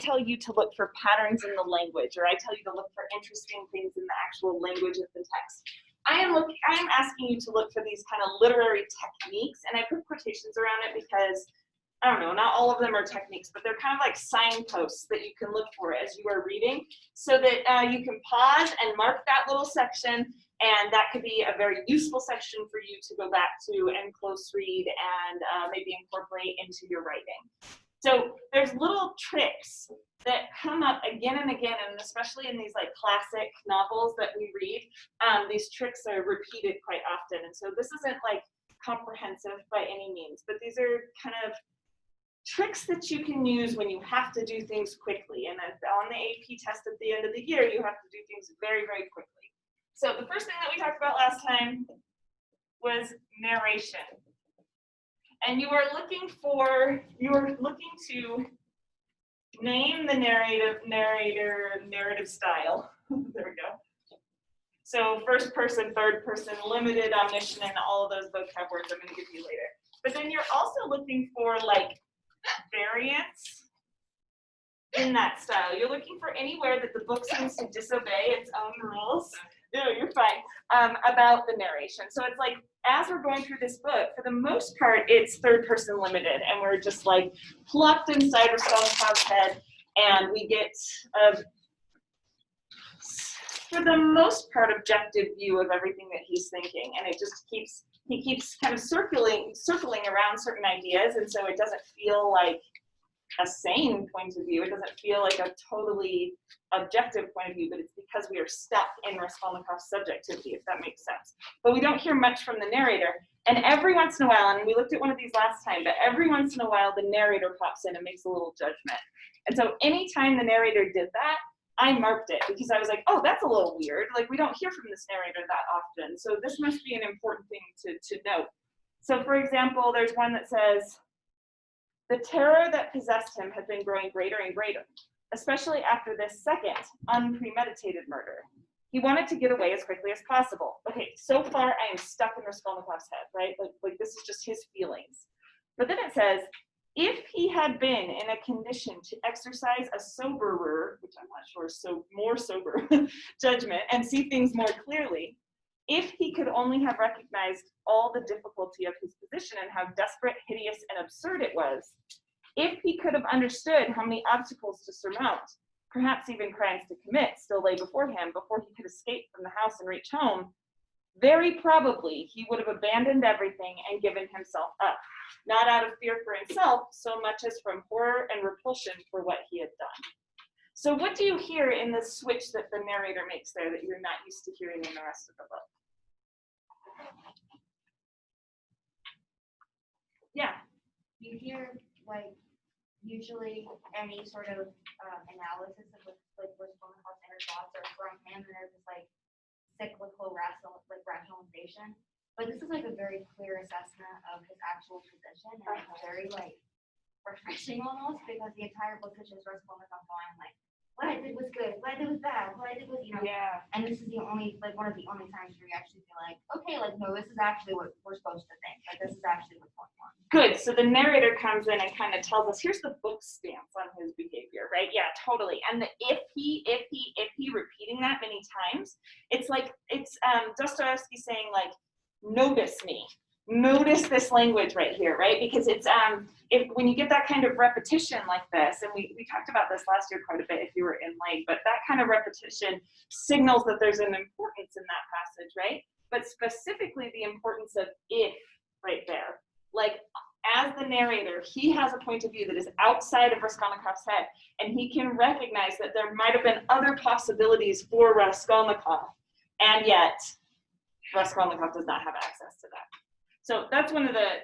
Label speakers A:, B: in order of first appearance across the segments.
A: tell you to look for patterns in the language, or I tell you to look for interesting things in the actual language of the text. I am asking you to look for these kind of literary techniques, and I put quotations around it because, I don't know, not all of them are techniques, but they're kind of like signposts that you can look for as you are reading, so that you can pause and mark that little section, and that could be a very useful section for you to go back to and close read and maybe incorporate into your writing. So there's little tricks that come up again and again, and especially in these like classic novels that we read, these tricks are repeated quite often. And so this isn't like comprehensive by any means, but these are kind of tricks that you can use when you have to do things quickly. And on the AP test at the end of the year, you have to do things very, very quickly. So the first thing that we talked about last time was narration. And you are looking to name the narrative style. There we go. So first person, third person, limited, omniscient, and all of those vocab words I'm going to give you later. But then you're also looking for like variants in that style. You're looking for anywhere that the book seems to disobey its own rules. No, you're fine. About the narration. So it's like, as we're going through this book, for the most part, it's third person limited, and we're just like plucked inside Raskolnikov's head, and we get for the most part, objective view of everything that he's thinking, and it just he keeps kind of circling around certain ideas, and so it doesn't feel like a sane point of view. It doesn't feel like a totally objective point of view, but it's because we are stuck in Raskolnikov's subjectivity, if that makes sense. But we don't hear much from the narrator, and every once in a while, and we looked at one of these last time, but every once in a while the narrator pops in and makes a little judgment. And so anytime the narrator did that, I marked it because I was like, oh, that's a little weird. Like, we don't hear from this narrator that often, so this must be an important thing to note. So for example, there's one that says, the terror that possessed him had been growing greater and greater, especially after this second, unpremeditated murder. He wanted to get away as quickly as possible. Okay, so far I am stuck in Raskolnikov's head, right? Like this is just his feelings. But then it says, if he had been in a condition to exercise a soberer, which I'm not sure is more sober, judgment and see things more clearly, if he could only have recognized all the difficulty of his position and how desperate, hideous, and absurd it was, if he could have understood how many obstacles to surmount, perhaps even crimes to commit, still lay before him before he could escape from the house and reach home, very probably he would have abandoned everything and given himself up, not out of fear for himself so much as from horror and repulsion for what he had done. So what do you hear in the switch that the narrator makes there that you're not used to hearing in the rest of the book? Yeah.
B: You hear, like, usually any sort of analysis of like Raskolnikov's inner thoughts are from him, and there's this like cyclical rationalization. But this is like a very clear assessment of his actual position, and it's very like refreshing almost, because the entire book is just Raskolnikov going like, what I did was good, what I did was bad, what I did was, you know.
A: Yeah.
B: And this is the only, like, one of the only times where you actually feel like, okay, like, no, this is actually what we're supposed to think. Like, this is actually what's going on.
A: Good. So the narrator comes in and kind of tells us, here's the book stance on his behavior, right? Yeah, totally. And the if he repeating that many times, it's like, it's Dostoevsky saying, like, notice me. Notice this language right here, right? Because it's when you get that kind of repetition like this, and we talked about this last year quite a bit if you were in late, but that kind of repetition signals that there's an importance in that passage, right? But specifically the importance of if right there. Like, as the narrator, he has a point of view that is outside of Raskolnikov's head, and he can recognize that there might have been other possibilities for Raskolnikov, and yet Raskolnikov does not have access to that. So that's one of the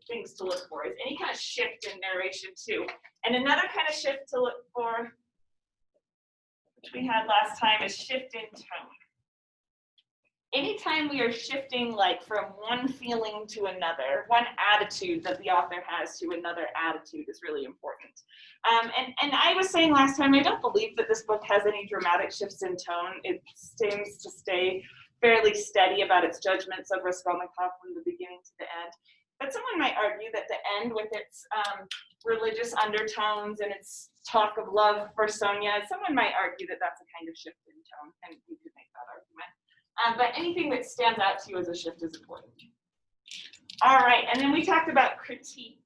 A: things to look for, is any kind of shift in narration too. And another kind of shift to look for, which we had last time, is shift in tone. Anytime we are shifting like from one feeling to another, one attitude that the author has to another attitude is really important. And I was saying last time, I don't believe that this book has any dramatic shifts in tone. It seems to stay fairly steady about its judgments of Raskolnikov from the beginning to the end. But someone might argue that the end, with its religious undertones and its talk of love for Sonia. Someone might argue that that's a kind of shift in tone, and we could make that argument. But anything that stands out to you as a shift is important. All right, and then we talked about critique.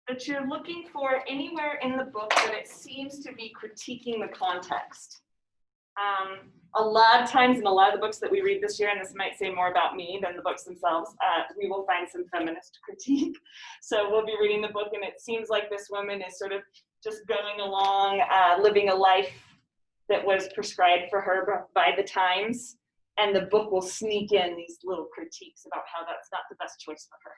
A: That you're looking for anywhere in the book that it seems to be critiquing the context. A lot of times in a lot of the books that we read this year, and this might say more about me than the books themselves, we will find some feminist critique. So we'll be reading the book and it seems like this woman is sort of just going along, living a life that was prescribed for her by the times, and the book will sneak in these little critiques about how that's not the best choice for her,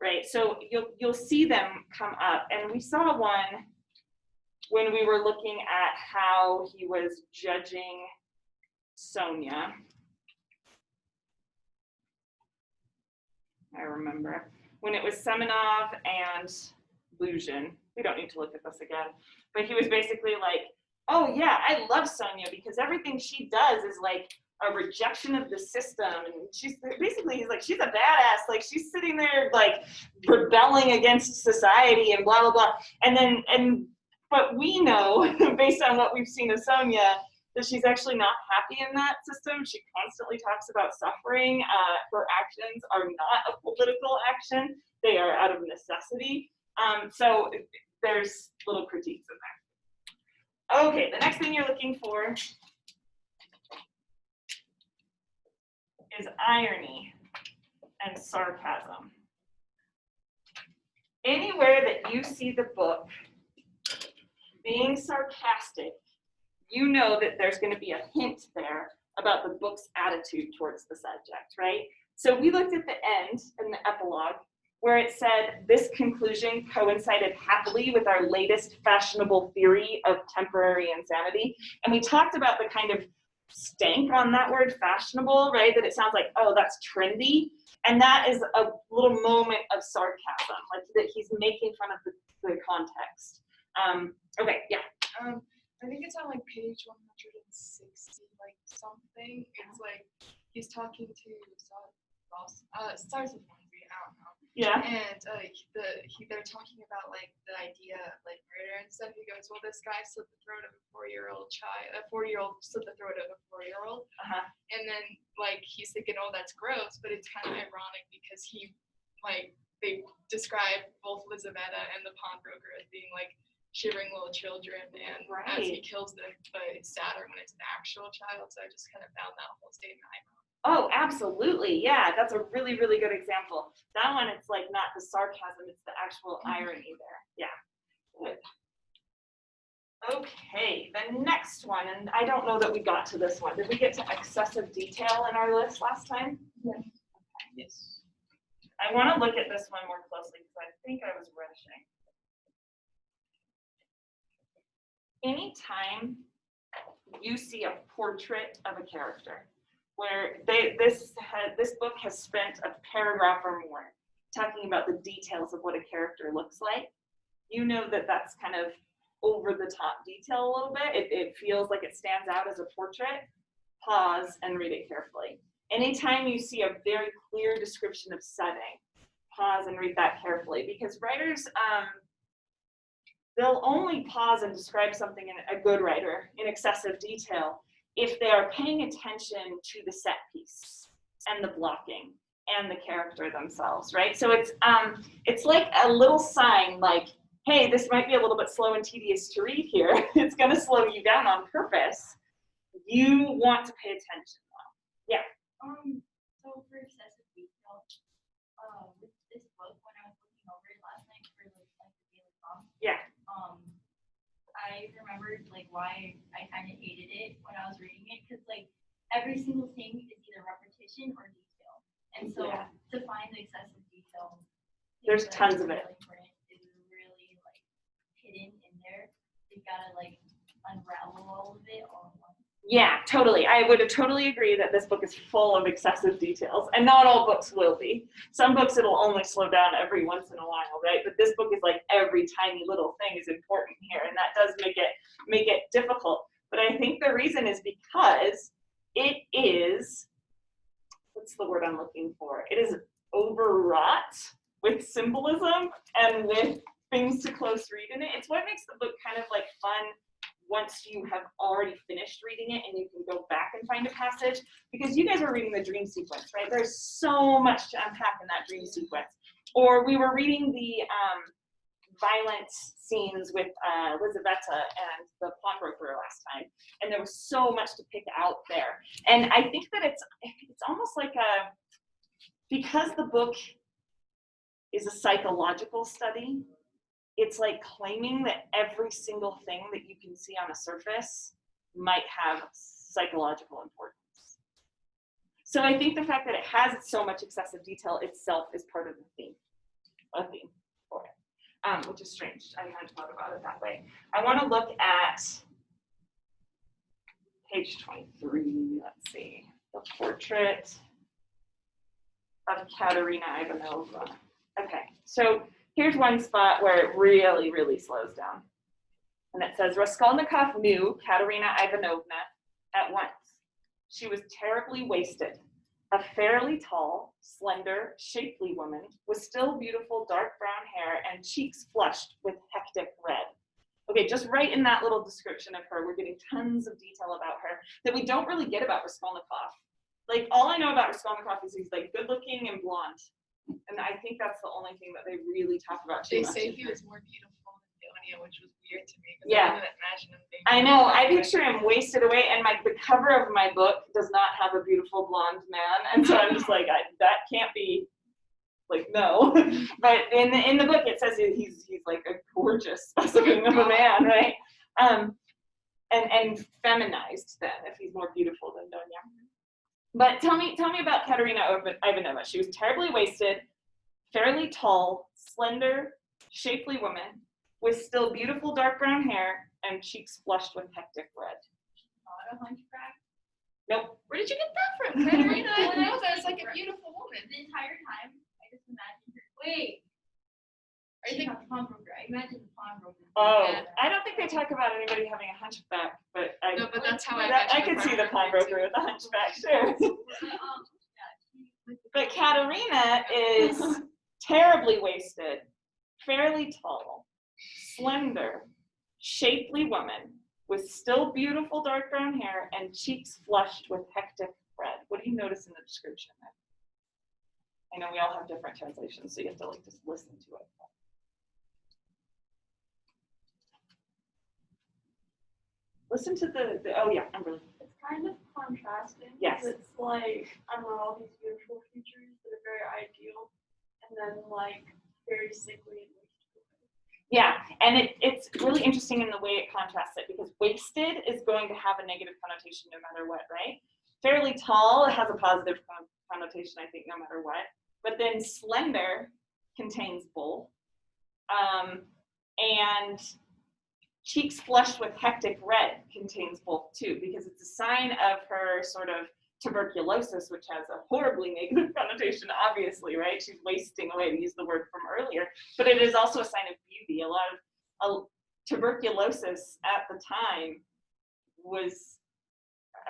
A: right? So you'll see them come up, and we saw one when we were looking at how he was judging Sonia. I remember when it was Semenov and Luzhin. We don't need to look at this again, but he was basically like, oh yeah, I love Sonia because everything she does is like a rejection of the system, and she's basically, he's like, she's a badass, like she's sitting there like rebelling against society and blah blah blah. But we know based on what we've seen of Sonia that she's actually not happy in that system. She constantly talks about suffering. Her actions are not a political action, they are out of necessity. So there's little critiques in there. Okay, the next thing you're looking for is irony and sarcasm. Anywhere that you see the book being sarcastic, you know that there's going to be a hint there about the book's attitude towards the subject, right? So we looked at the end in the epilogue where it said this conclusion coincided happily with our latest fashionable theory of temporary insanity. And we talked about the kind of stank on that word fashionable, right? That it sounds like, oh, that's trendy. And that is a little moment of sarcasm, like that he's making fun of the context. Okay, yeah.
C: I think it's on like page 160, like something. It's like he's talking to Stars of Hornsby, I don't know.
A: Yeah.
C: And they're talking about like the idea of like murder and stuff. He goes, well, this guy slit the throat of a 4-year-old child. A 4-year-old slit the throat of a 4-year-old.
A: Uh-huh.
C: And then like he's thinking, oh, that's gross, but it's kind of ironic because they describe both Lizaveta and the pawnbroker as being like shivering little children, and as he kills them, but it's sadder when it's an actual child. So I just kind of found that whole statement ironic.
A: Oh, absolutely. Yeah, that's a really, really good example. That one, it's like not the sarcasm, it's the actual irony there. Yeah. Good. Okay, the next one, and I don't know that we got to this one. Did we get to excessive detail in our list last time?
C: Yes.
A: Okay. Yes. I want to look at this one more closely because I think I was rushing. Anytime you see a portrait of a character where this book has spent a paragraph or more talking about the details of what a character looks like, you know that that's kind of over the top detail a little bit. It feels like it stands out as a portrait. Pause and read it carefully. Anytime you see a very clear description of setting, pause and read that carefully, because writers, they'll only pause and describe something, in a good writer, in excessive detail if they are paying attention to the set piece and the blocking and the character themselves, right? So it's like a little sign like, hey, this might be a little bit slow and tedious to read here. It's going to slow you down on purpose. You want to pay attention though. Yeah.
B: So for excessive detail, with this book, when I was looking over it last night for like the daily talk,
A: Yeah.
B: I remembered like why I kind of hated it when I was reading it, because like every single thing is either repetition or detail, and so to find the excessive detail,
A: There's tons of it.
B: Is really like hidden in there. You've got to like unravel all of it all at once.
A: Yeah, totally. I would totally agree that this book is full of excessive details, and not all books will be. Some books it'll only slow down every once in a while, right? But this book is like every tiny little thing is important here, and that does make it difficult. But I think the reason is because it is, what's the word I'm looking for? It is overwrought with symbolism and with things to close read in it. It's what makes the book kind of like fun once you have already finished reading it and you can go back and find a passage, because you guys were reading the dream sequence, right? There's so much to unpack in that dream sequence. Or we were reading the violent scenes with Lizaveta and the pawnbroker last time, and there was so much to pick out there. And I think that it's almost like because the book is a psychological study, it's like claiming that every single thing that you can see on a surface might have psychological importance. So I think the fact that it has so much excessive detail itself is part of the theme for it, which is strange. I hadn't thought about it that way. I want to look at page 23. Let's see, the portrait of Katerina Ivanova. Okay, so here's one spot where it really, really slows down. And it says, Raskolnikov knew Katerina Ivanovna at once. She was terribly wasted. A fairly tall, slender, shapely woman with still beautiful dark brown hair and cheeks flushed with hectic red. Okay, just right in that little description of her, we're getting tons of detail about her that we don't really get about Raskolnikov. Like, all I know about Raskolnikov is he's like good looking and blonde. And I think that's the only thing that they really talk about too
C: They
A: much.
C: say he was more beautiful than Leonia, which was weird to me.
A: Yeah.
C: I didn't imagine him being
A: I know, I picture him wasted away, and the cover of my book does not have a beautiful blonde man, and so I'm just like, that can't be, like, no. But in the book it says he's like a gorgeous specimen of a man, right? And feminized then, if he's more beautiful than Donya. But tell me about Katerina Ivanova. She was terribly wasted, fairly tall, slender, shapely woman with still beautiful dark brown hair and cheeks flushed with hectic red.
B: Not a hunchback.
A: Nope.
C: Where did you get that from? Katerina Ivanova is like a beautiful woman.
B: The entire time, I just imagined her. Wait.
C: I
B: She's
C: think
B: not the pawnbroker. I imagine the pawnbroker.
A: Oh,
C: Yeah.
A: I don't think they talk about anybody having a hunchback, but
C: no, but that's how I
A: I
C: imagine
A: could see the pawnbroker with a hunchback, sure. But Katerina is terribly wasted, fairly tall, slender, shapely woman with still beautiful dark brown hair and cheeks flushed with hectic red. What do you notice in the description there? I know we all have different translations, so you have to like just listen to it. Listen to the oh yeah, Amberly.
D: It's kind of contrasting.
A: Yes.
D: It's like, I don't know, all these beautiful features that are very ideal, and then like very sickly and wasteful.
A: Yeah, and it's really interesting in the way it contrasts it, because wasted is going to have a negative connotation no matter what, right? Fairly tall has a positive connotation, I think, no matter what. But then slender contains both. And cheeks flushed with hectic red contains both too, because it's a sign of her sort of tuberculosis, which has a horribly negative connotation, obviously, right? She's wasting away, to use the word from earlier, but it is also a sign of beauty. A lot of tuberculosis at the time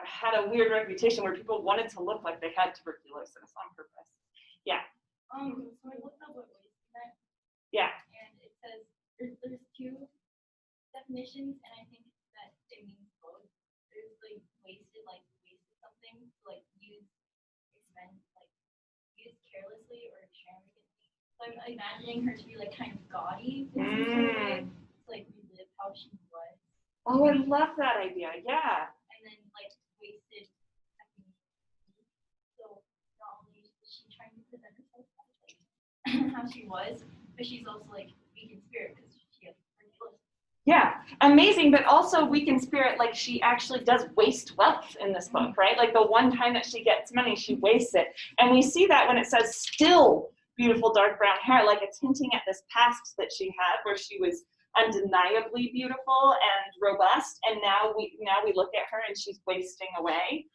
A: had a weird reputation where people wanted to look like they had tuberculosis on purpose. Yeah.
B: So I looked up what wasted meant,
A: Yeah.
B: and it says there's two definitions, and I think that it means both. There's like wasted something, like used carelessly or extravagantly. So I'm imagining her to be like kind of gaudy in some sort of way, to like relive how she was.
A: Oh, I love that idea. Yeah.
B: And then like wasted, I mean, so not only is she trying to present herself as like how she was, but she's also like weak in spirit because she has tuberculosis.
A: Yeah, amazing, but also weak in spirit, like she actually does waste wealth in this book, right? Like the one time that she gets money, she wastes it. And we see that when it says still beautiful dark brown hair, like it's hinting at this past that she had where she was undeniably beautiful and robust, and now we look at her and she's wasting away.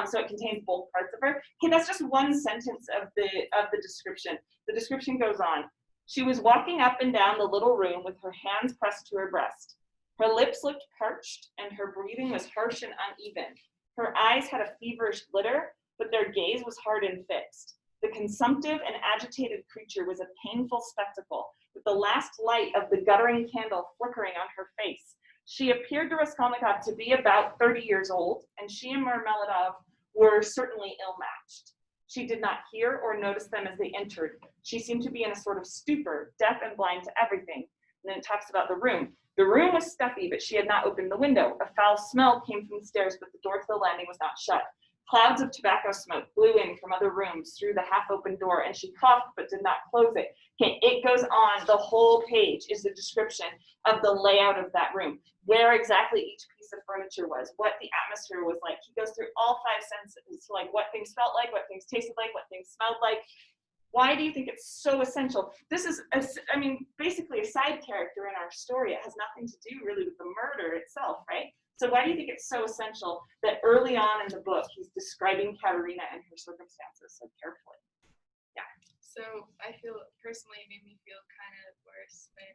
A: So it contains both parts of her. Okay, that's just one sentence of the description. The description goes on. She was walking up and down the little room with her hands pressed to her breast. Her lips looked parched, and her breathing was harsh and uneven. Her eyes had a feverish glitter, but their gaze was hard and fixed. The consumptive and agitated creature was a painful spectacle, with the last light of the guttering candle flickering on her face. She appeared to Raskolnikov to be about 30 years old, and she and Marmeladov were certainly ill-matched. She did not hear or notice them as they entered. She seemed to be in a sort of stupor, deaf and blind to everything. And then it talks about the room. The room was stuffy, but she had not opened the window. A foul smell came from the stairs, but the door to the landing was not shut. Clouds of tobacco smoke blew in from other rooms through the half-open door, and she coughed but did not close it. Okay, it goes on. The whole page is a description of the layout of that room, where exactly each piece of furniture was, what the atmosphere was like. He goes through all 5 senses, like what things felt like, what things tasted like, what things smelled like. Why do you think it's so essential? This is, basically a side character in our story. It has nothing to do really with the murder itself, right? So why do you think it's so essential that early on in the book, he's describing Katerina and her circumstances so carefully? Yeah.
C: So I feel, personally, it made me feel kind of worse when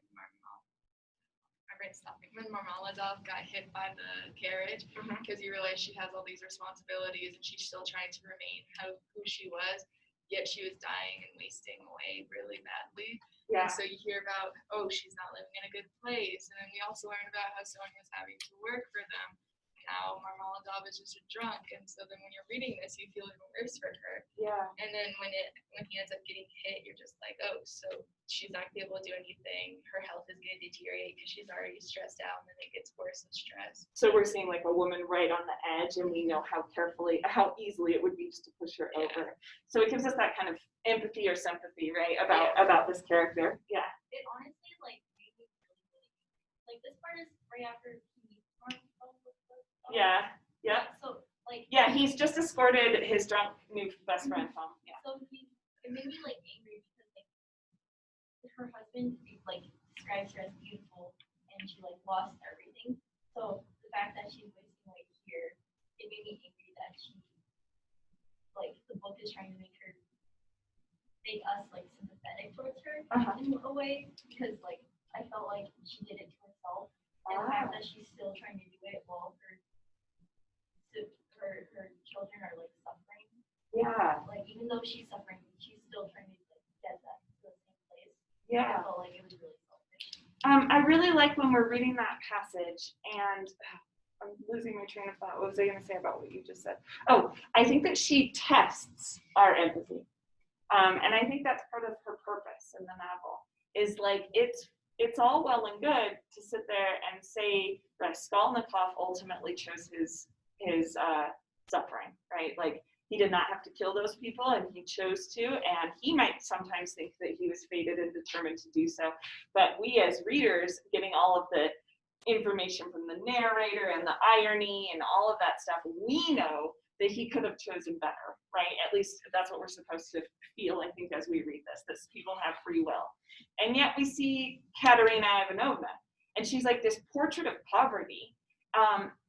C: when Marmeladov got hit by the carriage, because you realize she has all these responsibilities and she's still trying to remain who she was, yet she was dying and wasting away really badly.
A: Yeah.
C: And so you hear about, oh, she's not living in a good place. And then we also learn about how Sonia's having to work for them. How Marmeladov is just a drunk. And so then when you're reading this, you feel even worse for her.
A: Yeah.
C: And then when he ends up getting hit, you're just like, oh, so she's not gonna be able to do anything. Her health is gonna deteriorate because she's already stressed out, and then it gets worse with stress.
A: So we're seeing like a woman right on the edge, and we know how easily it would be just to push her over. So it gives us that kind of empathy or sympathy, right, about this character. Yeah.
B: It honestly like made me really like this part is right after he meets Mark.
A: Yeah. Yeah.
B: So like
A: Yeah, he's just escorted his drunk new best friend home. Yeah.
B: so it made me like angry because like her husband like describes her as beautiful and she like lost everything. So the fact that she's wasting away here, it made me angry that she like the book is trying to make us like sympathetic towards her in a way, because like I felt like she did it to herself, and the fact that she's still trying to do it while her children are like suffering.
A: Yeah.
B: Like even though she's suffering, she's still trying to like get that to the same place.
A: Yeah.
B: I felt like it was really selfish.
A: I really like when we're reading that passage, and I'm losing my train of thought. What was I going to say about what you just said? Oh, I think that she tests our empathy. And I think that's part of her purpose in the novel, is like it's all well and good to sit there and say Raskolnikov ultimately chose his suffering, right? Like he did not have to kill those people, and he chose to, and he might sometimes think that he was fated and determined to do so. But we as readers, getting all of the information from the narrator and the irony and all of that stuff, we know that he could have chosen better, right? At least that's what we're supposed to feel, I think, as we read this, that people have free will. And yet we see Katerina Ivanovna, and she's like this portrait of poverty.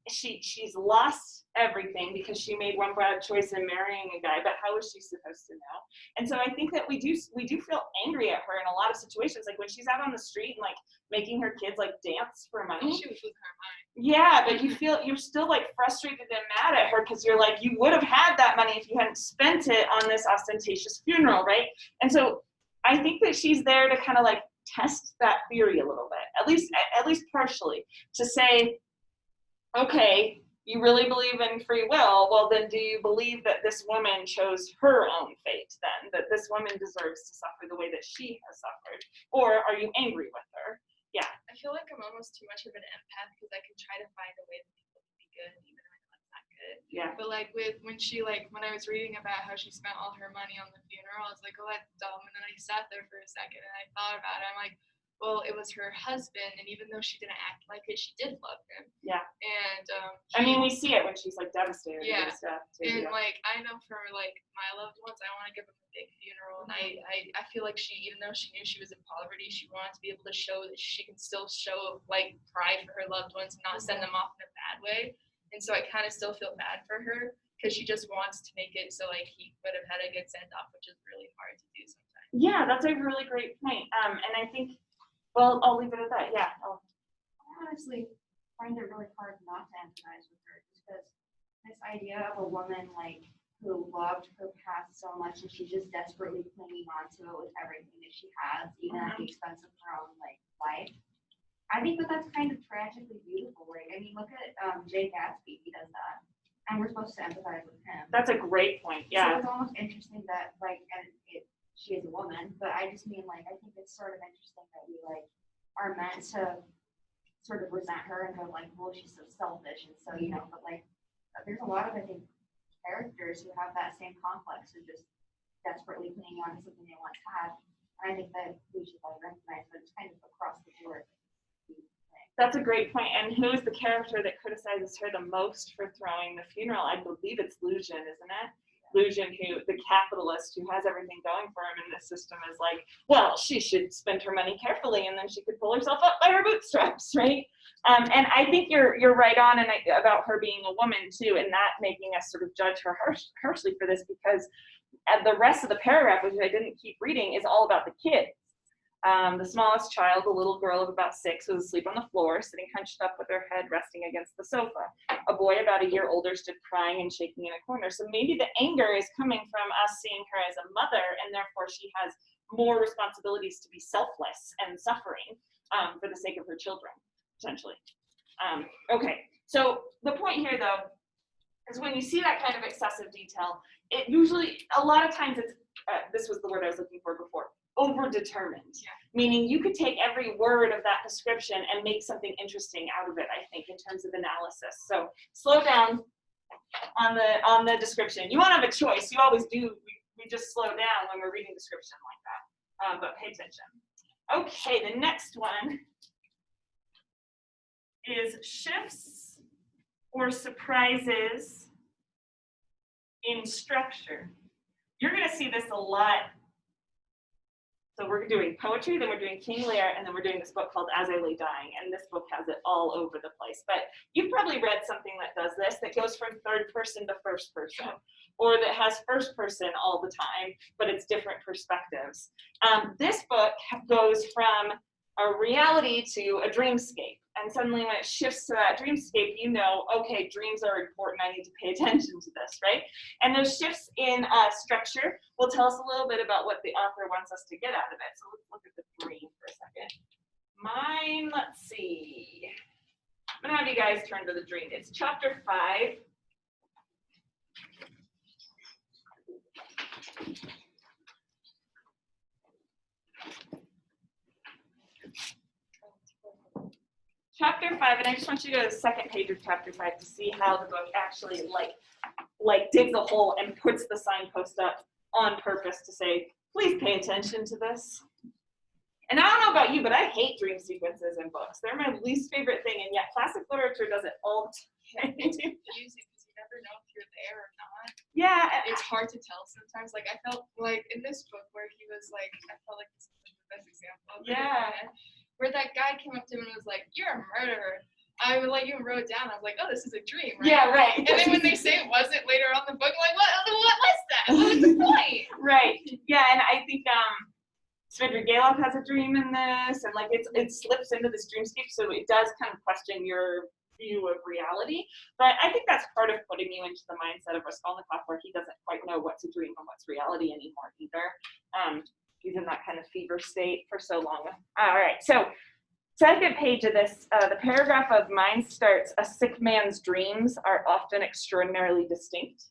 A: She's lost everything because she made one bad choice in marrying a guy, but how is she supposed to know? And so I think that we do feel angry at her in a lot of situations, like when she's out on the street and like making her kids like dance for money.
C: She was losing her mind.
A: Yeah, but you're still like frustrated and mad at her because you're like, you would have had that money if you hadn't spent it on this ostentatious funeral, right? And so I think that she's there to kind of like test that theory a little bit, at least partially, to say, okay, you really believe in free will, well then do you believe that this woman chose her own fate then, that this woman deserves to suffer the way that she has suffered? Or are you angry with her? Yeah.
C: I feel like I'm almost too much of an empath because I can try to find a way that people can be good even when it's not good.
A: Yeah.
C: But like when I was reading about how she spent all her money on the funeral, I was like, oh, that's dumb. And then I sat there for a second and I thought about it. I'm like, well, it was her husband, and even though she didn't act like it, she did love him.
A: Yeah.
C: And
A: we see it when she's like devastated
C: yeah.
A: and stuff too.
C: And
A: Yeah.
C: like I know for like my loved ones, I want to give them a big funeral, and I feel like she, even though she knew she was in poverty, she wanted to be able to show that she can still show like pride for her loved ones and not send them off in a bad way. And so I kind of still feel bad for her because she just wants to make it so like he would have had a good send off, which is really hard to do sometimes.
A: Yeah, that's a really great point. And I think, well, I'll leave it at that. Yeah.
E: I honestly find it really hard not to empathize with her, just because this idea of a woman like
B: who loved her past so much and she's just desperately clinging on to it with everything that she has, even at the expense of her own like life. I think that's kind of tragically beautiful. Like, I mean, look at Jay Gatsby, he does that. And we're supposed to empathize with him.
A: That's a great point.
B: So
A: Yeah.
B: it's almost interesting that like, and she is a woman, but I just mean like, I think it's sort of interesting that we like are meant to sort of resent her and go like, well, she's so selfish and so, you know, but like, there's a lot of, I think, characters who have that same complex who just desperately clinging on to something they once had. And I think that we should like recognize that it's kind of across the board.
A: That's a great point. And who is the character that criticizes her the most for throwing the funeral? I believe it's Lucian, isn't it? Lucian, who the capitalist who has everything going for him in this system, is like, well, she should spend her money carefully, and then she could pull herself up by her bootstraps, right? And I think you're right on, and about her being a woman too, and not making us sort of judge her harshly for this, because the rest of the paragraph, which I didn't keep reading, is all about the kids. The smallest child, a little girl of about 6, was asleep on the floor, sitting hunched up with her head resting against the sofa. A boy about a year older stood crying and shaking in a corner. So maybe the anger is coming from us seeing her as a mother, and therefore she has more responsibilities to be selfless and suffering for the sake of her children, essentially. Okay, so the point here, though, is when you see that kind of excessive detail, it usually, a lot of times it's, this was the word I was looking for before, over-determined, meaning you could take every word of that description and make something interesting out of it, I think, in terms of analysis. So slow down on the description. You won't have a choice. You always do. We just slow down when we're reading description like that, but pay attention. Okay, the next one is shifts or surprises in structure. You're going to see this a lot. So we're doing poetry, then we're doing King Lear, and then we're doing this book called As I Lay Dying, and this book has it all over the place. But you've probably read something that does this, that goes from third person to first person, or that has first person all the time, but it's different perspectives. This book goes from a reality to a dreamscape. And suddenly when it shifts to that dreamscape, you know, okay, dreams are important, I need to pay attention to this, right? And those shifts in structure will tell us a little bit about what the author wants us to get out of it. So let's look at the dream for a second. Mine, let's see. I'm gonna have you guys turn to the dream. It's chapter 5. Chapter 5, and I just want you to go to the second page of chapter 5 to see how the book actually like digs a hole and puts the signpost up on purpose to say, please pay attention to this. And I don't know about you, but I hate dream sequences in books. They're my least favorite thing, and yet classic literature does it all the time.
C: Confusing because you never know if you're there or not.
A: Yeah.
C: It's hard to tell sometimes. Like I felt like in this book where he was like, I felt like this is the best example.
A: Yeah.
C: Where that guy came up to him and was like, "You're a murderer." I would like even wrote it down. I was like, "Oh, this is a dream." Right?
A: Yeah, right.
C: And then when they say it wasn't later on in the book, I'm like, what was that? What was the point?
A: Right. Yeah, and I think Svidrigailov has a dream in this, and like it slips into this dreamscape, so it does kind of question your view of reality. But I think that's part of putting you into the mindset of Raskolnikov, where he doesn't quite know what's a dream and what's reality anymore either. He's in that kind of fever state for so long. All right, so second page of this, the paragraph of mine starts, "A sick man's dreams are often extraordinarily distinct."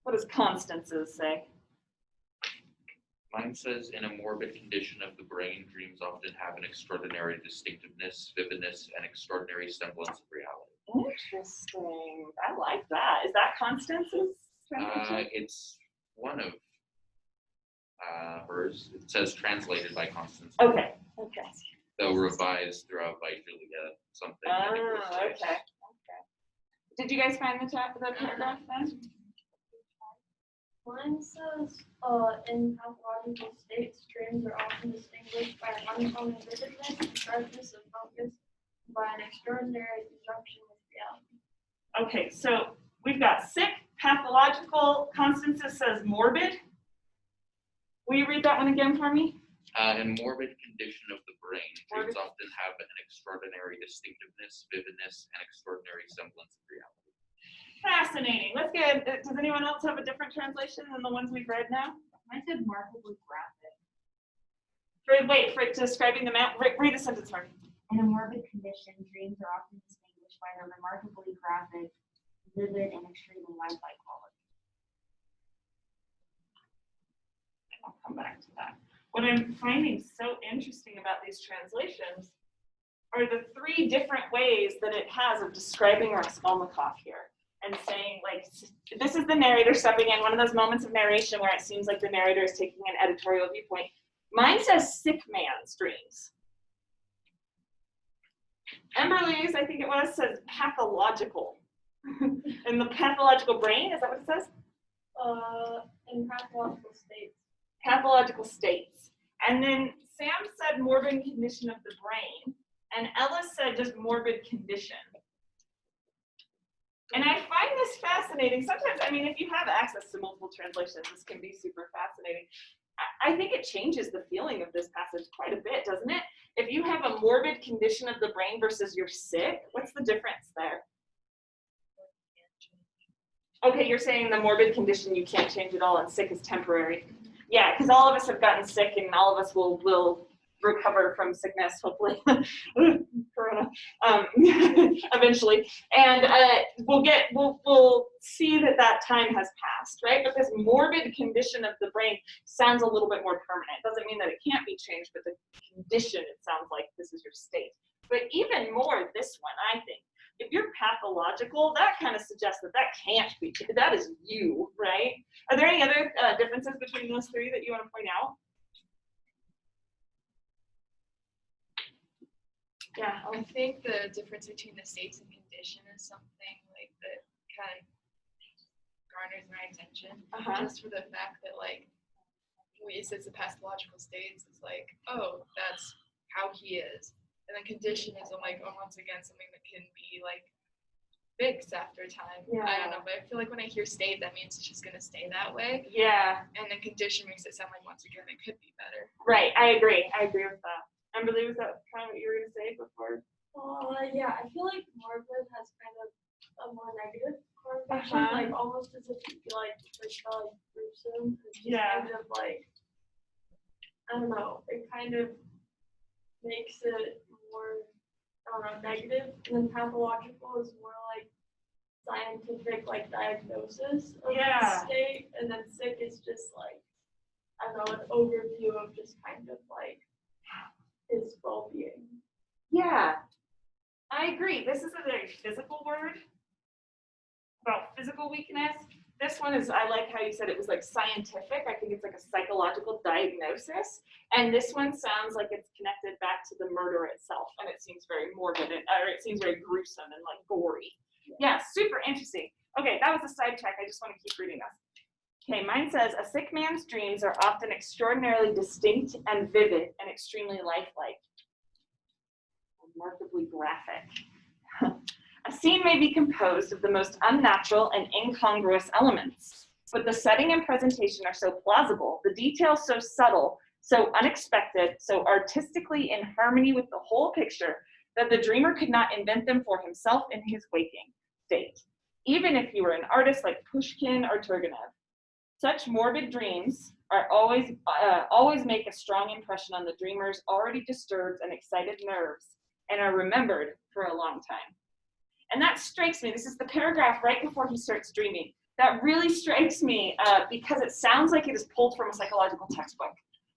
A: What does Constance's say?
F: Mine says, in a morbid condition of the brain, dreams often have an extraordinary distinctiveness, vividness, and extraordinary semblance of reality.
A: Interesting. I like that. Is that Constance's translation?
F: It's one of hers. It says translated by Constance.
A: Okay.
F: Though revised throughout by Julia something.
A: Okay. Did you guys find the paragraph then?
D: Mine says, in pathological states, dreams are often distinguished by an uncommon vividness and sharpness of focus, and by an extraordinary conjunction with reality.
A: Okay, so we've got sick, pathological. Constance says morbid. Will you read that one again for me?
F: In morbid condition of the brain, dreams often have an extraordinary distinctiveness, vividness, and extraordinary semblance of reality.
A: Fascinating. Let's get, does anyone else have a different translation than the ones we've read now?
B: Mine said remarkably graphic.
A: For describing the mount, read the sentence, Mark.
B: In a morbid condition, dreams are often distinguished by their remarkably graphic, vivid, and extremely lifelike quality.
A: I'll come back to that. What I'm finding so interesting about these translations are the three different ways that it has of describing Raskolnikov here and saying, like, this is the narrator stepping in, one of those moments of narration where it seems like the narrator is taking an editorial viewpoint. Mine says sick man's dreams. Emberly's, I think it was, says pathological. In the pathological brain, is that what it says?
D: In pathological states.
A: Pathological states. And then Sam said morbid condition of the brain, and Ella said just morbid condition. And I find this fascinating. Sometimes, I mean, if you have access to multiple translations, this can be super fascinating. I think it changes the feeling of this passage quite a bit, doesn't it? If you have a morbid condition of the brain versus you're sick, what's the difference there? Okay, you're saying the morbid condition you can't change at all and sick is temporary. Yeah, because all of us have gotten sick and all of us will recover from sickness, hopefully, Corona, eventually. And we'll see that time has passed, right? But this morbid condition of the brain sounds a little bit more permanent. It doesn't mean that it can't be changed, but the condition, it sounds like this is your state. But even more, this one, I think, if you're pathological, that kind of suggests that can't be, that is you, right? Are there any other differences between those three that you want to point out? Yeah.
C: I think the difference between the states and condition is something like that kind of garners my attention. Just for the fact that like when it says the pathological states, it's like, oh, that's how he is. And then condition is like, oh, once again, something that can be like fixed after time.
A: Yeah.
C: I don't know, but I feel like when I hear state, that means it's just gonna stay that way.
A: Yeah.
C: And then condition makes it sound like once again it could be better.
A: Right. I agree with that. Emberly, was that kind of what you were gonna say before?
D: Yeah, I feel like morbid has kind of a more negative connotation, like almost as if you feel like gruesome. It's just kind of like, I don't know, it kind of makes it more, I don't know, negative. And then pathological is more like scientific, like diagnosis of the state. And then sick is just like, I don't know, an overview of just kind of like his well-being.
A: Yeah, I agree. This is a very physical word about physical weakness. This one is, I like how you said it was like scientific. I think it's like a psychological diagnosis. And this one sounds like it's connected back to the murder itself. And it seems very morbid, or it seems very gruesome and like gory. Yeah, super interesting. Okay, that was a sidetrack. I just want to keep reading this. Okay, mine says, a sick man's dreams are often extraordinarily distinct and vivid and extremely lifelike. Remarkably graphic. A scene may be composed of the most unnatural and incongruous elements, but the setting and presentation are so plausible, the details so subtle, so unexpected, so artistically in harmony with the whole picture, that the dreamer could not invent them for himself in his waking state, even if he were an artist like Pushkin or Turgenev. Such morbid dreams are always make a strong impression on the dreamer's already disturbed and excited nerves and are remembered for a long time. And that strikes me. This is the paragraph right before he starts dreaming. That really strikes me because it sounds like it is pulled from a psychological textbook.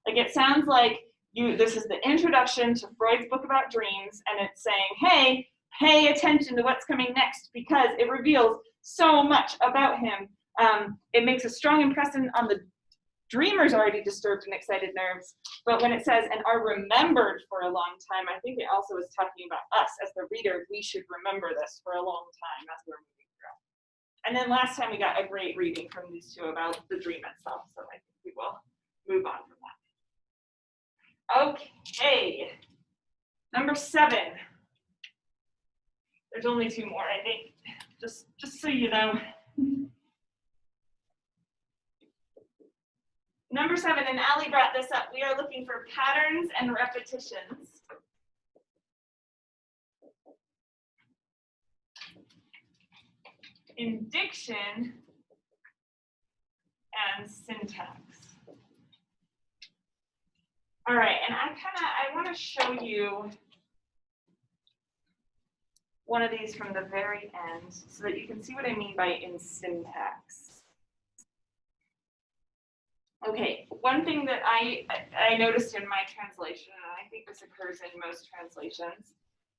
A: Like it sounds like this is the introduction to Freud's book about dreams, and it's saying, hey, pay attention to what's coming next because it reveals so much about him. It makes a strong impression on the dreamer's already disturbed and excited nerves, but when it says, and are remembered for a long time, I think it also is talking about us as the reader. We should remember this for a long time as we're moving through. And then last time we got a great reading from these two about the dream itself, so I think we will move on from that. Okay, number 7. There's only 2 more, I think, just so you know. Number 7, and Allie brought this up, we are looking for patterns and repetitions. In diction and syntax. All right, and I want to show you one of these from the very end so that you can see what I mean by in syntax. Okay, one thing that I noticed in my translation, and I think this occurs in most translations,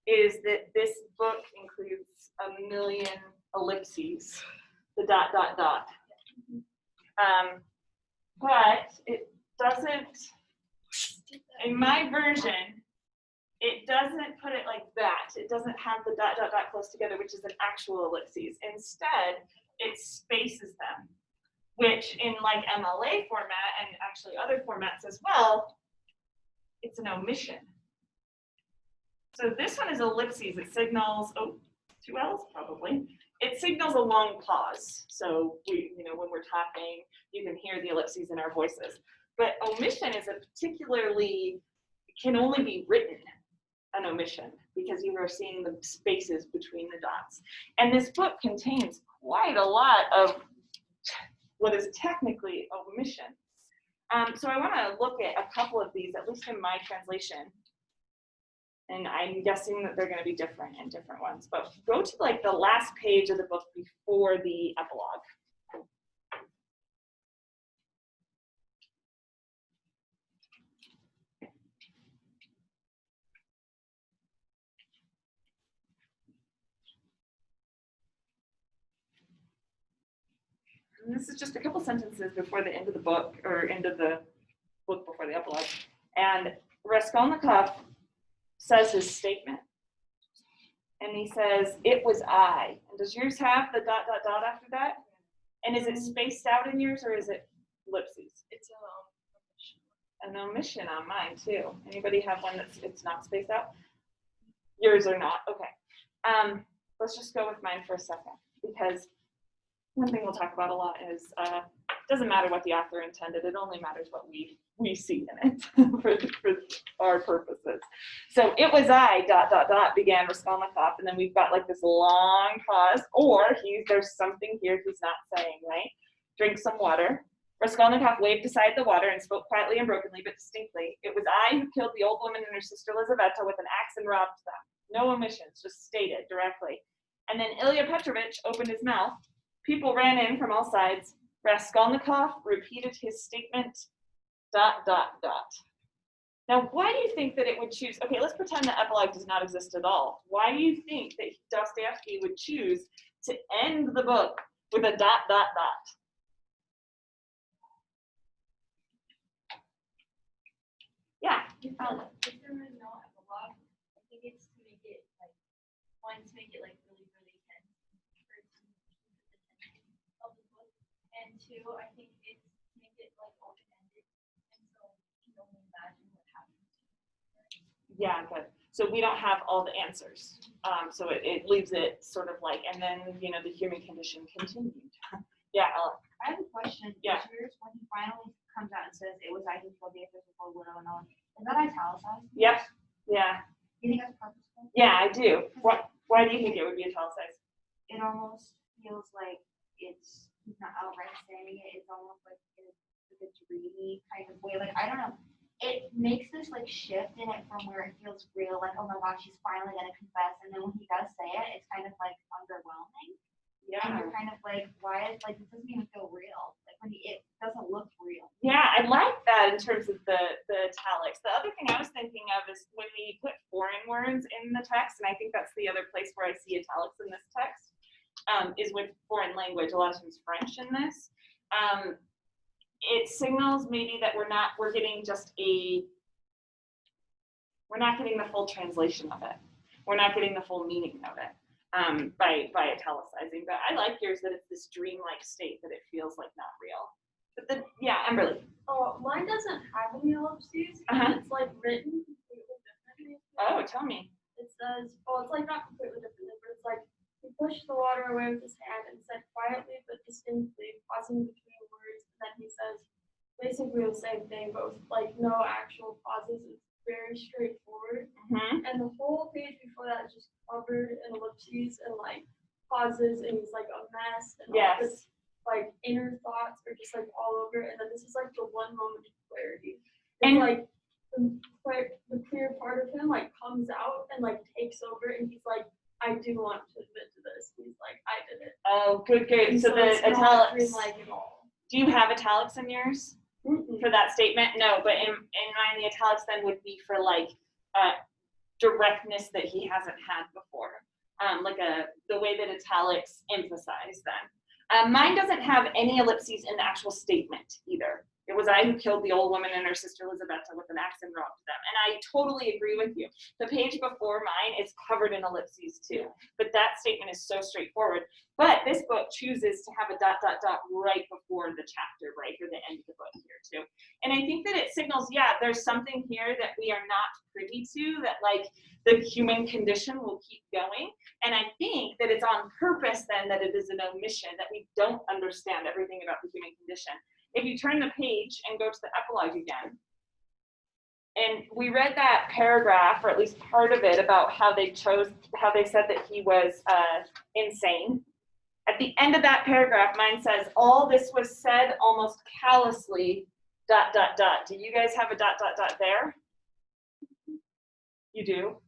A: is that this book includes a million ellipses, the ... But it doesn't, in my version, it doesn't put it like that. It doesn't have the ... close together, which is an actual ellipses. Instead, it spaces them, which in like MLA format and actually other formats as well, it's an omission. So this one is ellipses. It signals, oh, 2 L's probably. It signals a long pause. So we, when we're talking, you can hear the ellipses in our voices. But omission is a particularly, can only be written an omission because you are seeing the spaces between the dots. And this book contains quite a lot of what is technically omission. So I want to look at a couple of these, at least in my translation. And I'm guessing that they're going to be different in different ones. But go to like the last page of the book before the epilogue. And this is just a couple sentences before the end of the book, or end of the book before the epilogue. And Raskolnikov says his statement. And he says, "It was I." And does yours have the ... after that? And is it spaced out in yours, or is it ellipses?
C: It's
A: An omission on mine too. Anybody have one that's it's not spaced out? Yours are not. Okay. Let's just go with mine for a second, because one thing we'll talk about a lot is it doesn't matter what the author intended. It only matters what we see in it for our purposes. So "it was I ... began Raskolnikov," and then we've got like this long pause, or there's something here he's not saying, right? "Drink some water." Raskolnikov waved aside the water and spoke quietly and brokenly but distinctly. "It was I who killed the old woman and her sister Lizaveta with an axe and robbed them." No omissions, just stated directly. And then Ilya Petrovich opened his mouth. People ran in from all sides. Raskolnikov repeated his statement ... Now, why do you think that it would choose? Okay, let's pretend the epilogue does not exist at all. Why do you think that Dostoevsky would choose to end the book with a ... Yeah, you found it.
D: If there is no epilogue, I think it's to make it like, one, to make it like really, really tense, for it to keep the tension of the book, and 2, I think it's to make it like open-ended, and so you can only imagine what happens.
A: Yeah, good. So we don't have all the answers. So it leaves it sort of like, and then, the human condition continued. Yeah, Ella.
B: I have a question.
A: Yeah.
B: Is yours, when he finally comes out and says, "It was I who killed the official widow and all," is that italicized?
A: Yep. Yeah.
B: You think that's purposeful?
A: Yeah, I do. Why do you think it would be italicized?
B: It almost feels like he's not outright saying it. It's almost like a dreamy kind of way. Like, I don't know. It makes this like shift in it from where it feels real, like, oh my gosh, he's finally gonna confess, and then when he does say it, it's kind of like underwhelming. And
A: Yeah.
B: you're kind of like, why? Like, it doesn't even feel real. Like when it doesn't look real.
A: Yeah, I like that in terms of the italics. The other thing I was thinking of is when we put foreign words in the text, and I think that's the other place where I see italics in this text, is with foreign language. A lot of times French in this. It signals maybe that we're not getting the full translation of it. We're not getting the full meaning of it by italicizing. But I like yours that it's this dreamlike state that it feels like not real. But yeah, Emberly.
D: Oh, mine doesn't have any ellipses.
A: Uh-huh.
D: It's like written completely differently.
A: Oh, tell me.
D: It says, well, it's like not completely differently, but it's like, he pushed the water away with his hand and said quietly but distinctly, pausing between words, and then he says, basically the same thing, but with like no actual pauses. It's very straightforward.
A: Mhm.
D: And the whole page before that is just covered in ellipses and like pauses, and he's like a mess, and all
A: Yes.
D: this like inner thoughts are just like all over. And then this is like the one moment of clarity. It's
A: And-
D: like the clear part of him like comes out and like takes over, and he's like, I do want to admit to this. He's like, I did it.
A: Oh, good, good.
D: And
A: So the
D: it's not
A: italics.
D: dreamlike at all.
A: Do you have italics in yours
D: Mm-mm.
A: for that statement? No, but in mine, the italics then would be for like directness that he hasn't had before. Like the way that italics emphasize them. Mine doesn't have any ellipses in the actual statement either. It was I who killed the old woman and her sister Elizabetta with an axe and robbed them. And I totally agree with you. The page before mine is covered in ellipses too. But that statement is so straightforward. But this book chooses to have a ... right before the chapter, right, or the end of the book here too. And I think that it signals, yeah, there's something here that we are not privy to, that like the human condition will keep going. And I think that it's on purpose then that it is an omission, that we don't understand everything about the human condition. If you turn the page and go to the epilogue again, and we read that paragraph, or at least part of it, about how they said that he was insane. At the end of that paragraph, mine says, all this was said almost callously, ... Do you guys have a ... there? You do?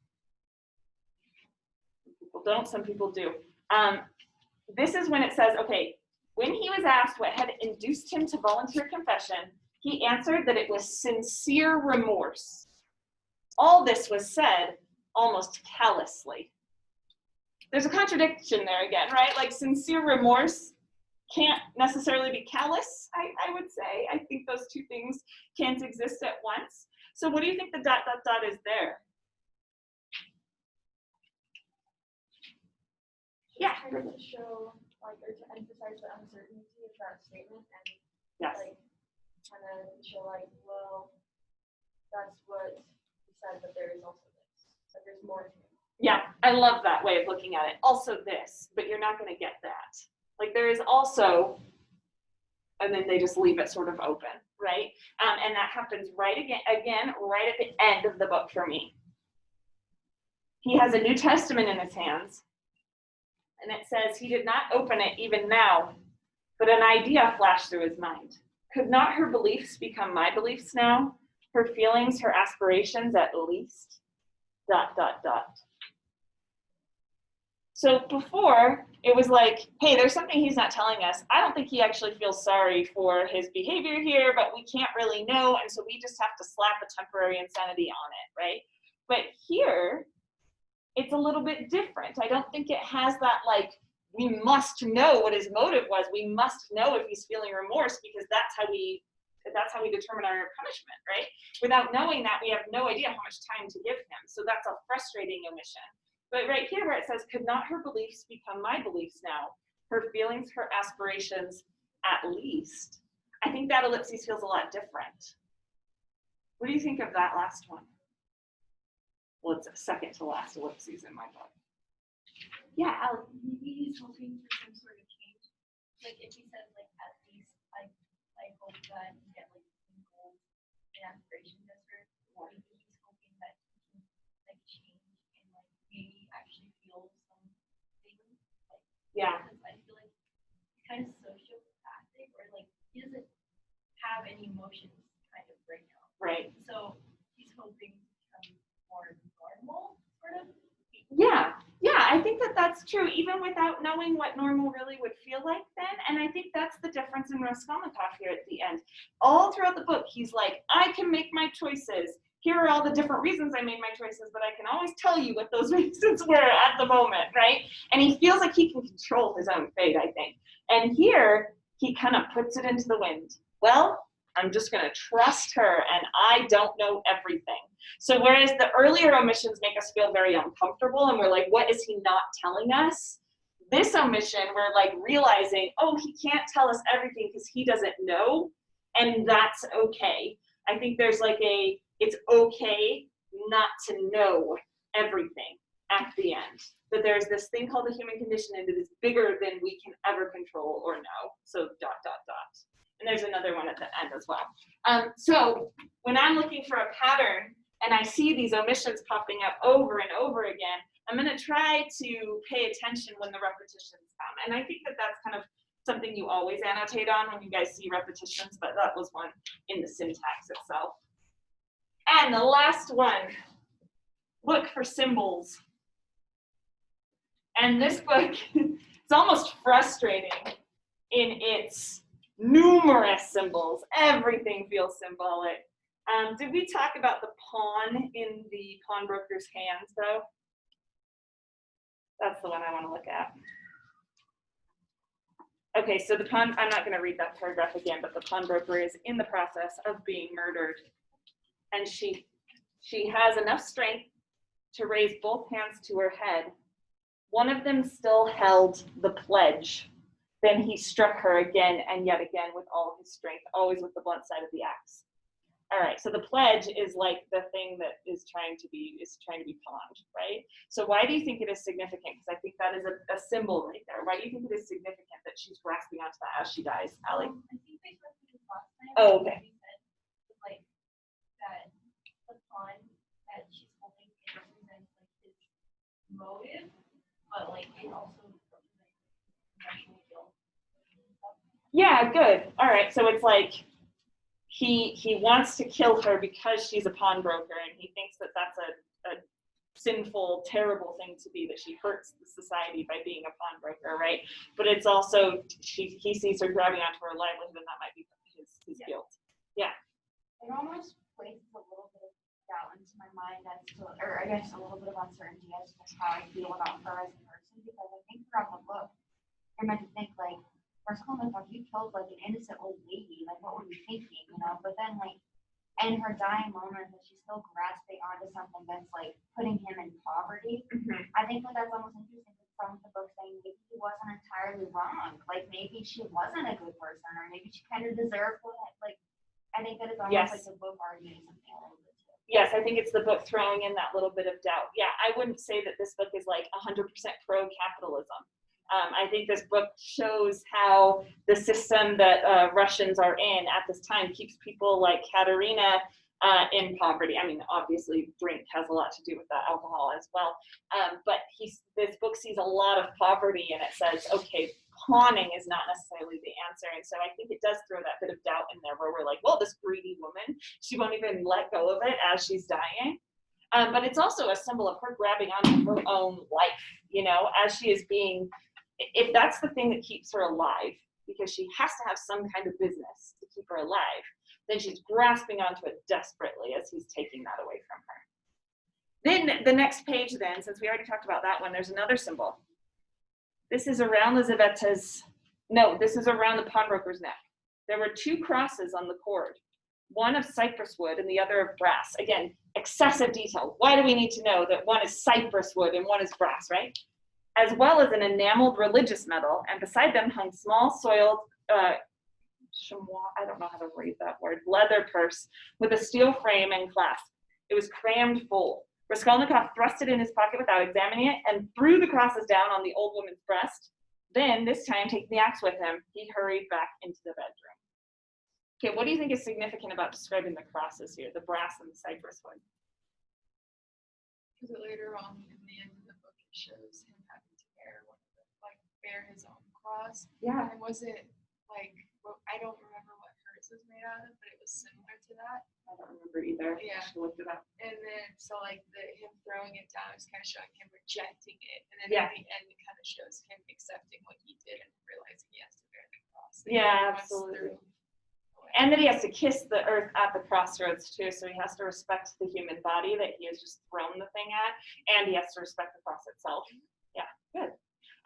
A: Some people don't, some people do. This is when it says, okay, when he was asked what had induced him to volunteer confession, he answered that it was sincere remorse. All this was said almost callously. There's a contradiction there again, right? Like sincere remorse can't necessarily be callous, I would say. I think those two things can't exist at once. So what do you think the ... is there? Yeah.
D: Kind of to show, like, or to emphasize the uncertainty of that statement, and
A: Yes.
D: like, kind of show, like, well, that's what he said, but there is also this. So there's more to it.
A: Yeah, I love that way of looking at it. Also this, but you're not going to get that. Like there is also, and then they just leave it sort of open, right? And that happens right right at the end of the book for me. He has a New Testament in his hands, and it says he did not open it even now, but an idea flashed through his mind. Could not her beliefs become my beliefs now? Her feelings, her aspirations at least? ... So before, it was like, hey, there's something he's not telling us. I don't think he actually feels sorry for his behavior here, but we can't really know, and so we just have to slap a temporary insanity on it, right? But here, it's a little bit different. I don't think it has that, like, we must know what his motive was. We must know if he's feeling remorse, because that's how we determine our punishment, right? Without knowing that, we have no idea how much time to give him. So that's a frustrating omission. But right here where it says, could not her beliefs become my beliefs now? Her feelings, her aspirations, at least. I think that ellipsis feels a lot different. What do you think of that last one? Well, it's a second to last ellipses in my book. Yeah, Alex.
E: Maybe he's hoping for some sort of change. Like if he says like at least I hope that you get like some goals and aspirations as her, maybe he's hoping that he can like change and like maybe actually feel something. Like
A: Yeah.
E: because I feel like he's kind of sociopathic, or like he doesn't have any emotions kind of right now.
A: Right.
E: So he's hoping to become more normal, sort of.
A: Yeah, I think that that's true, even without knowing what normal really would feel like then. And I think that's the difference in Raskolnikov here at the end. All throughout the book, he's like, I can make my choices. Here are all the different reasons I made my choices, but I can always tell you what those reasons were at the moment, right? And he feels like he can control his own fate, I think. And here, he kind of puts it into the wind. Well, I'm just going to trust her, and I don't know everything. So whereas the earlier omissions make us feel very uncomfortable, and we're like, what is he not telling us? This omission, we're like realizing, oh, he can't tell us everything because he doesn't know, and that's okay. I think there's like it's okay not to know everything at the end. That there's this thing called the human condition, and it is bigger than we can ever control or know. So ... And there's another one at the end as well. So when I'm looking for a pattern and I see these omissions popping up over and over again, I'm going to try to pay attention when the repetitions come. And I think that that's kind of something you always annotate on when you guys see repetitions, but that was one in the syntax itself. And the last one, look for symbols. And this book, it's almost frustrating in its numerous symbols. Everything feels symbolic. Did we talk about the pawn in the pawnbroker's hands, though? That's the one I want to look at. Okay, so the pawn, I'm not going to read that paragraph again, but the pawnbroker is in the process of being murdered. And she has enough strength to raise both hands to her head. One of them still held the pledge. Then he struck her again and yet again with all his strength, always with the blunt side of the axe. All right, so the pledge is like the thing that is trying to be pawned, right? So why do you think it is significant? Because I think that is a symbol right there. Why do you think it is significant that she's grasping onto that as she dies, Allie?
E: I think they talked about this last time.
A: Oh, okay.
E: We said, like, that the pawn that she's holding, it represents, like, his motive, but, like, it also represents emotional guilt.
A: Yeah, good. All right, so it's like he wants to kill her because she's a pawnbroker, and he thinks that that's a sinful, terrible thing to be, that she hurts the society by being a pawnbroker, right? But it's also, he sees her grabbing onto her livelihood, and that might be his guilt. Yeah.
B: It almost places a little bit of doubt into my mind as to, or I guess a little bit of uncertainty as to how I feel about her as a person, because I think throughout the book, you're meant to think like, first of all, like, you killed like an innocent old lady, like what were you thinking, you know? But then like, in her dying moment, that she's still grasping onto something that's like putting him in poverty.
A: Mm-hmm.
B: I think that that's almost interesting, because some of the book saying maybe he wasn't entirely wrong, like maybe she wasn't a good person, or maybe she kind of deserved what, like, I think that it's almost
A: Yes.
B: like the book arguing something a little bit too.
A: Yes, I think it's the book throwing in that little bit of doubt. Yeah, I wouldn't say that this book is like 100% pro-capitalism. I think this book shows how the system that Russians are in at this time keeps people like Katerina in poverty. I mean, obviously, drink has a lot to do with that, alcohol as well. But this book sees a lot of poverty, and it says, okay, pawning is not necessarily the answer. And so I think it does throw that bit of doubt in there, where we're like, well, this greedy woman, she won't even let go of it as she's dying. But it's also a symbol of her grabbing onto her own life, you know, as she is being, if that's the thing that keeps her alive, because she has to have some kind of business to keep her alive, then she's grasping onto it desperately as he's taking that away from her. Then the next page then, since we already talked about that one, there's another symbol. This is around Lizaveta's, no, this is around the pawnbroker's neck. There were two crosses on the cord, one of cypress wood and the other of brass. Again, excessive detail. Why do we need to know that one is cypress wood and one is brass, right? As well as an enameled religious medal, and beside them hung small soiled chamois, I don't know how to read that word, leather purse with a steel frame and clasp. It was crammed full. Raskolnikov thrust it in his pocket without examining it and threw the crosses down on the old woman's breast. Then, this time taking the axe with him, he hurried back into the bedroom. Okay, what do you think is significant about describing the crosses here, the brass and the cypress wood?
C: Because later on in the end of the book, it shows him having to bear his own cross.
A: Yeah.
C: And was it like, well, I don't remember what hers was made out of, but it was similar to that.
A: I don't remember either.
C: Yeah.
A: I should look it up.
C: And then, so like him throwing it down is kind of showing him rejecting it. And then
A: Yeah.
C: at the end, it kind of shows him accepting what he did and realizing he has to bear the cross.
A: Yeah, absolutely. And that he has to kiss the earth at the crossroads too. So he has to respect the human body that he has just thrown the thing at, and he has to respect the cross itself. Yeah, good.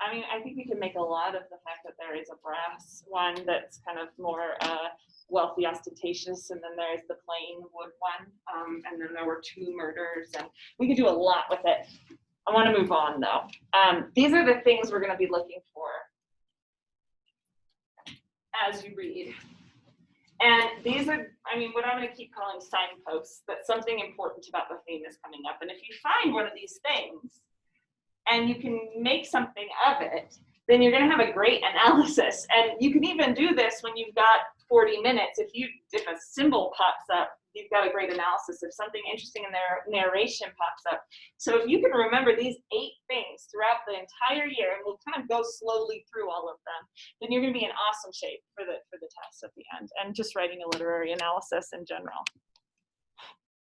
A: I mean, I think we can make a lot of the fact that there is a brass one that's kind of more wealthy, ostentatious, and then there's the plain wood one, and then there were two murders, and we could do a lot with it. I want to move on though. These are the things we're going to be looking for as you read. And these are, I mean, what I'm going to keep calling signposts, but something important about the theme is coming up. And if you find one of these things and you can make something of it, then you're going to have a great analysis. And you can even do this when you've got 40 minutes, if a symbol pops up, you've got a great analysis. If something interesting in their narration pops up. So if you can remember these 8 things throughout the entire year, and we'll kind of go slowly through all of them, then you're going to be in awesome shape for the test at the end, and just writing a literary analysis in general.